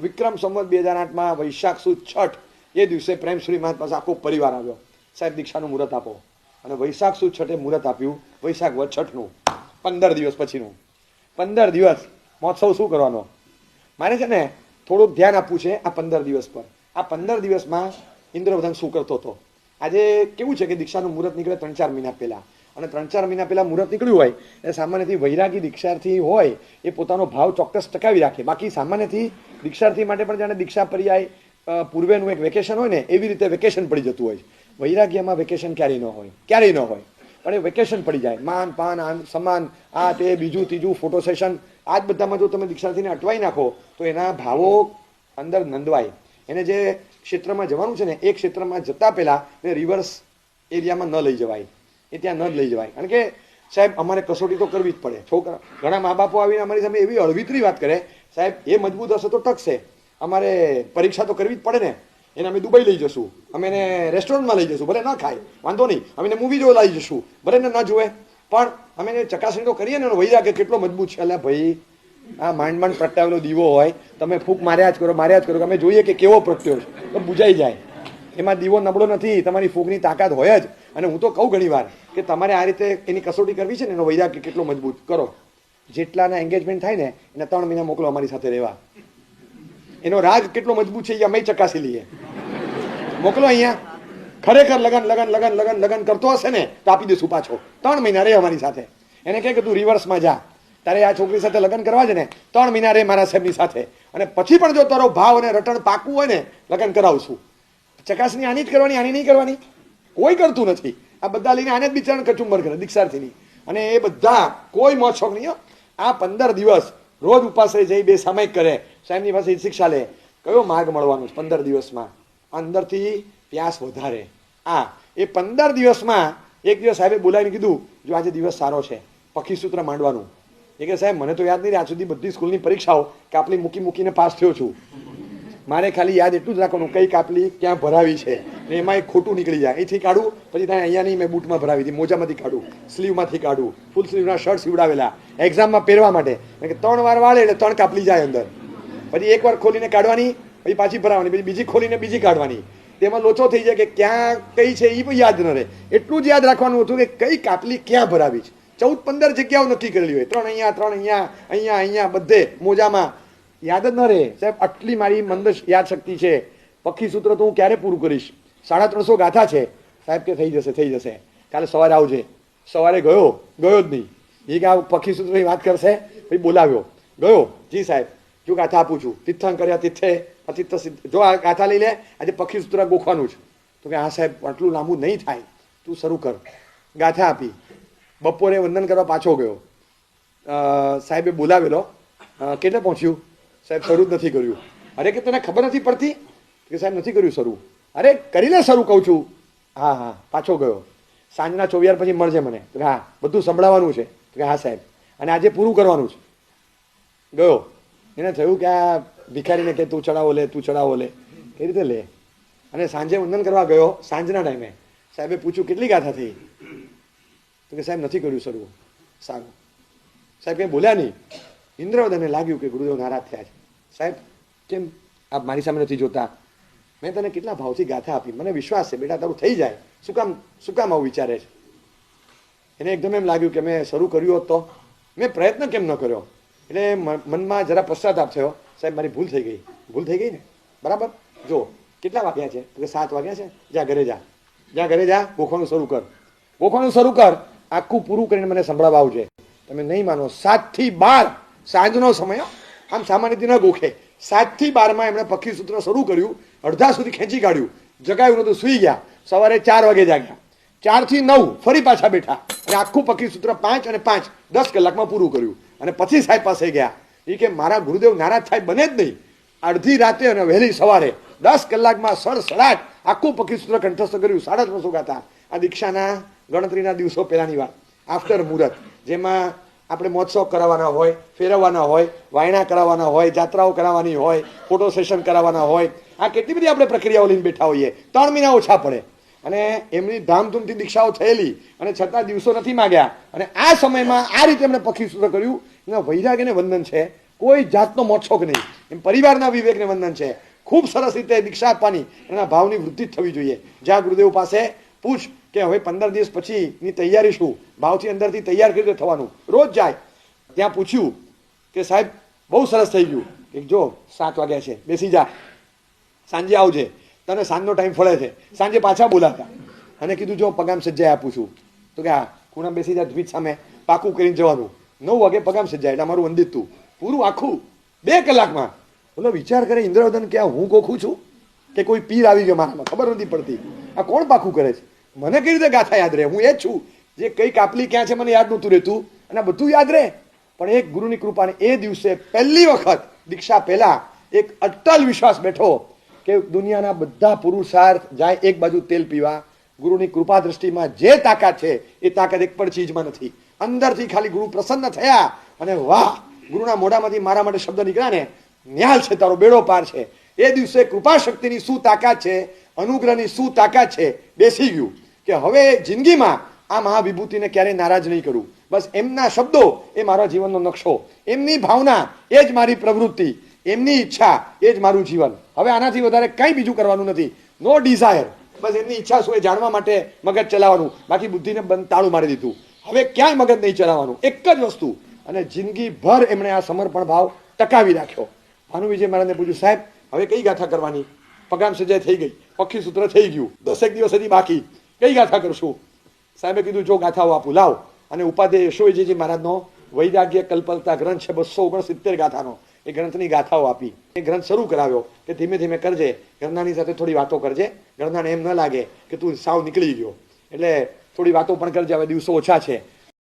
વિક્રમ સંવત 2008માં વૈશાખ સુદ છઠ એ દિવસે પ્રેમશ્રી મહારાજ પાસે આખો પરિવાર આવ્યો. સાહેબ દીક્ષાનું મુહૂર્ત આપો. અને વૈશાખ સુદ છઠે મુહૂર્ત આપ્યું. વૈશાખ વદ છઠનું 15 દિવસ પછીનું 15 દિવસ મહોત્સવ શું કરવાનો? મારે છે ને થોડુંક ધ્યાન આપવું છે આ 15 દિવસ પર. આ 15 દિવસમાં ઇન્દ્રવદન શું કરતો હતો? આજે કેવું છે કે દીક્ષાનું મુહૂર્ત નીકળે 3-4 મહિના પહેલા, અને 3-4 મહિના પહેલા મુહૂર્ત નીકળ્યું હોય એ સામાન્યથી વૈરાગી દીક્ષાર્થી હોય એ પોતાનો ભાવ ચોક્કસ ટકાવી રાખે. બાકી સામાન્યથી દીક્ષાર્થી માટે પણ જાણે દીક્ષા પર્યાય પૂર્વેનું એક વેકેશન હોય ને એવી રીતે વેકેશન પડી જતું હોય. વૈરાગ્યમાં વેકેશન ક્યારેય ન હોય પણ એ વેકેશન પડી જાય. માન પાન સમાન આ તે બીજું ત્રીજું ફોટો સેશન આ જ બધામાં જો તમે દીક્ષાર્થીને અટવાઈ નાખો તો એના ભાવો અંદર નંદવાય. એને જે ક્ષેત્રમાં જવાનું છે ને એ ક્ષેત્રમાં જતા પહેલા એ રિવર્સ એરિયામાં ન લઈ જવાય, એ ત્યાં ન લઈ જવાય. કારણ કે સાહેબ અમારે કસોટી તો કરવી જ પડે. છોકરા ઘણા મા બાપો આવીને અમારી સામે એવી અળવીતરી વાત કરે, સાહેબ એ મજબૂત હશે તો ટકશે, અમારે પરીક્ષા તો કરવી જ પડે ને, એને અમે દુબઈ લઈ જશું, અમે એને રેસ્ટોરન્ટમાં લઈ જશું, ભલે ન ખાય વાંધો નહીં, અમે એને મૂવી જોવા લઈ જશું, ભલે ને ન જુએ પણ અમે એને ચકાસણી તો કરીએ ને. વૈરા કે કેટલો મજબૂત છે. એટલે ભાઈ આ માંડ પ્રગટાવેલો દીવો હોય, તમે ફૂંક માર્યા જ કરો, અમે જોઈએ કે કેવો પ્રગટ્યો છે તો બુજાઈ જાય. એમાં દીવો નબળો નથી, તમારી ફૂંકની તાકાત હોય જ. અને હું તો કહું ઘણી વાર કે તમારે આ રીતે એની કસોટી કરવી છે ને એનો વૈરાગ કેટલો મજબૂત કરો. જેટલાના એન્ગેજમેન્ટ થાય ને એને 3 મહિના મોકલો અમારી સાથે રહેવા. એનો રાગ કેટલો મજબૂત છે એ અમે ચકાસી લઈએ. મોકલો અહીંયા. ખરેખર લગન કરતો હશે ને તો આપી દઈશું પાછો. 3 મહિના રહે અમારી સાથે. એને કહે કે તું રિવર્સમાં જા, તારે આ છોકરી સાથે લગ્ન કરવા છે ને 3 મહિના રહે મારા સાહેબની સાથે, અને પછી પણ જો તારો ભાવ અને રટણ પાકું હોય ને લગ્ન કરાવશું. ચકાસણી આની જ કરવાની, આની નહીં કરવાની. કોઈ કરતું નથી. આ બધા લઈને આને જ બિચારણ કચુંબર કરે દીક્ષાર્થીની. અને એ બધા કોઈ મોજ શોખ નહીં. આ 15 દિવસ રોજ ઉપાસ રહી જઈ, બે સામાયિક કરે, સાહેબની પાસે શિક્ષા લે. કયો માર્ગ મળવાનો છે 15 દિવસમાં? અંદરથી પ્યાસ વધારે. એ 15 દિવસમાં એક દિવસ સાહેબે બોલાવીને કીધું, જો આજે દિવસ સારો છે, પક્ષી સૂત્ર માંડવાનું. એ કે સાહેબ મને તો યાદ નહીં, આજ સુધી બધી સ્કૂલની પરીક્ષાઓ કાપલી મૂકીને પાસ થયો છું. મારે ખાલી યાદ એટલું જ રાખવાનું કઈ કાપલી ક્યાં ભરાવી છે, ને એમાં એક ખોટું નીકળી જાય અહીંથી કાઢું, પછી ત્યાં અહીંયા નહીં મેં બૂટમાં ભરાવી હતી, મોજામાંથી કાઢું, સ્લીવમાંથી કાઢું, ફૂલ સ્લીવના શર્ટ સીવડાવેલા એક્ઝામમાં પહેરવા માટે, 3 વાર વાળે એટલે 3 કાપલી જાય અંદર. પછી એક વાર ખોલીને કાઢવાની, પછી પાછી ભરાવાની, પછી બીજી ખોલીને બીજી કાઢવાની. તેમાં લોચો થઈ જાય કે ક્યાં કઈ છે એ પણ યાદ ન રહે. એટલું જ યાદ રાખવાનું હતું કે કઈ કાપલી ક્યાં ભરાવી છે. 14-15 જગ્યાઓ નક્કી કરેલી હોય, 3 અહીંયા બધે મોજામાં. યાદ જ ન રહે. સાહેબ આટલી મારી મંદ યાદ શક્તિ છે. પક્ષી સૂત્ર તો હું ક્યારે પૂરું કરીશ? 350 ગાથા છે. સાહેબ કે થઈ જશે, કાલે સવારે આવજે. સવારે ગયો જ નહીં. એ કે આ પક્ષી સૂત્રની વાત કરશે, પછી બોલાવ્યો, ગયો. જી સાહેબ જો ગાથા આપું છું, તીર્થંકર કર્યા તીર્થે અતીર્થ સિદ્ધ, જો આ ગાથા લઈ લે, આજે પક્ષી સૂત્ર ગોખવાનું છે. તો કે હા સાહેબ આટલું લાંબુ નહીં થાય, તું શરૂ કર. ગાથા આપી. બપોરે વંદન કરવા પાછો ગયો. સાહેબે બોલાવેલો, કેટલે પહોંચ્યું? સાહેબ શરૂ જ નથી કર્યું. અરે કે તને ખબર નથી પડતી? કે સાહેબ નથી કર્યું શરૂ. અરે કરી લે શરૂ કહું છું. હા પાછો ગયો. સાંજના 24 પછી મળજે મને. તો હા બધું સંભળાવવાનું છે. તો કે હા સાહેબ, અને આજે પૂરું કરવાનું છે. ગયો. એને થયું કે આ ભિખારીને કે તું ચડાવો લે. કઈ રીતે લે? અને સાંજે વંદન કરવા ગયો. સાંજના ટાઈમે સાહેબે પૂછ્યું કેટલી ગાથા થઈ? તો કે સાહેબ નથી કર્યું શરૂ. સારું. સાહેબ કંઈ બોલ્યા નહીં. ઇન્દ્રવદને લાગ્યું કે ગુરુદેવ નારાજ થયા છે. સાહેબ કેમ આપ મારી સામે નથી જોતા? મેં તને કેટલા ભાવથી ગાથા આપી, મને વિશ્વાસ છે બેટા તારું થઈ જાય, શું કામ આવું વિચારે છે? એને એકદમ એમ લાગ્યું કે મેં શરૂ કર્યું હોત તો, મેં પ્રયત્ન કેમ ન કર્યો? એટલે મનમાં જરા પશ્ચાતાપ થયો. સાહેબ મારી ભૂલ થઈ ગઈ ને. બરાબર. જો કેટલા વાગ્યા છે? તો કે 7 વાગ્યા છે. જ્યાં ઘરે જા, ગોખવાનું શરૂ કર. આખું પૂરું કરીને મને સંભળાવવા આવજે. તમે નહીં માનો, 7 થી 12 સાંજનો સમય. આમ સામાન્ય રીતે ન ગોખે. 7 થી 12 એમણે પક્ષી સૂત્ર શરૂ કર્યું. અડધા સુધી ખેંચી કાઢ્યું. જગાયું નતું, સુઈ ગયા. સવારે 4 વાગે જાગ્યા. 4 થી 9 ફરી પાછા બેઠા અને આખું પક્ષી સૂત્ર 5 અને 5 10 કલાકમાં પૂરું કર્યું. અને પછી સાહેબ પાસે ગયા. એ કે મારા ગુરુદેવ નારાજ થાય બને જ નહીં. અડધી રાતે અને વહેલી સવારે 10 કલાકમાં સડસડાટ આખું પક્ષી સૂત્ર કંઠસ્થ કર્યું. 350 ગાથા. આ દીક્ષાના ગણતરીના દિવસો પહેલાની વાત, આફ્ટર મુહૂર્ત, જેમાં આપણે મહોત્સવ કરાવવાના હોય, ફેરવવાના હોય, વાયણા કરાવવાના હોય, જાત્રાઓ કરાવવાની હોય, ફોટો સેશન કરાવવાના હોય. આ કેટલી બધી આપણે પ્રક્રિયાઓ લઈને બેઠા હોઈએ. 3 મહિના ઓછા પડે. અને એમની ધામધૂમથી દીક્ષાઓ થયેલી અને છતાં દિવસો નથી માગ્યા. અને આ સમયમાં આ રીતે એમણે પક્ષી સૂત્ર કર્યું. એના વૈરાગ અને વંદન છે. કોઈ જાતનો મોક્ષોક નહીં. એમ પરિવારના વિવેકને વંદન છે. ખૂબ સરસ રીતે દીક્ષા આપવાની, એના ભાવની વૃદ્ધિ થવી જોઈએ. જ્યાં ગુરુદેવ પાસે પૂછ કે હવે 15 દિવસ પછીની તૈયારી શું, ભાવથી અંદરથી તૈયાર કરી થવાનું. રોજ જાય ત્યાં પૂછ્યું કે સાહેબ બહુ સરસ થઈ ગયું, કે જો 7 વાગ્યા છે, બેસી જા, સાંજે આવજે, તને સાંજનો ટાઈમ ફળે છે. સાંજે પાછા બોલાતા અને કીધું જો પગામ સજ્જાએ આપું છું, તો કે હા ખૂણા બેસી જા, દ્વિજ સામે પાકું કરીને જવાનું. 9 વાગે પગામ સજ્જાય એટલે અમારું વંદિત તું પૂરું આખું 2 કલાકમાં. બોલો વિચાર કરે ઇન્દ્રવર્ધન કે હું ગોખું છું કે કોઈ પીર આવી ગયો મારામાં, ખબર નથી પડતી આ કોણ પાકું કરે છે. મને કઈ રીતે ગાથા યાદ રહે, હું એ જ છું જે કઈ કાપલી ક્યાં છે મને યાદ નહોતું રહેતું, અને બધું યાદ રહે. પણ એક ગુરુની કૃપાને એ દિવસે પહેલી વખત દીક્ષા પહેલા એક અટલ વિશ્વાસ બેઠો કે દુનિયાના બધા પુરુષાર્થ જાય એક બાજુ તેલ પીવા, ગુરુની કૃપા દ્રષ્ટિમાં જે તાકાત છે એ તાકાત એક પણ ચીજમાં નથી. અંદરથી ખાલી ગુરુ પ્રસન્ન થયા અને વાહ, ગુરુના મોઢામાંથી મારા માટે શબ્દ નીકળ્યા ને, ન્યાલ છે તારો બેડો પાર છે. એ દિવસે કૃપા શક્તિની શું તાકાત છે, અનુગ્રહની શું તાકાત છે, બેસી ગયું કે હવે જિંદગીમાં આ મહાવિભૂતિને ક્યારેય નારાજ નહીં કરું. બસ એમના શબ્દો એ મારા જીવનનો નકશો, એમની ભાવના એ જ મારી પ્રવૃત્તિ, એમની ઈચ્છા એ જ મારું જીવન. હવે આનાથી વધારે કંઈ બીજું કરવાનું નથી. નો ડિઝાયર, બસ એમની ઈચ્છા શું એ જાણવા માટે મગજ ચલાવવાનું, બાકી બુદ્ધિને બંધ તાળું મારી દીધું. હવે ક્યાંય મગજ નહીં ચલાવવાનું, એક જ વસ્તુ. અને જિંદગીભર એમણે આ સમર્પણ ભાવ ટકાવી રાખ્યો. ભાનુ વિજય મહારાજને પૂછ્યું સાહેબ હવે કઈ ગાથા કરવાની, પગામ સજાય થઈ ગઈ, પક્ષી સૂત્ર થઈ ગયું, 10 દિવસ હજી બાકી, કઈ ગાથા કરશું. સાહેબે કીધું જો ગાથાઓ આપું લાવ. અને ઉપાધ્યાય યશોજીજી મહારાજનો વૈરાગ્ય કલ્પલતા ગ્રંથ છે 269 ગાથાનો, એ ગ્રંથની ગાથાઓ આપી. એ ગ્રંથ શરૂ કરાવ્યો કે ધીમે ધીમે કરજે, ઘરનાની સાથે થોડી વાતો કરજે, ઘરનાને એમ ન લાગે કે તું સાવ નીકળી ગયો, એટલે થોડી વાતો પણ કરજે, હવે દિવસો ઓછા છે.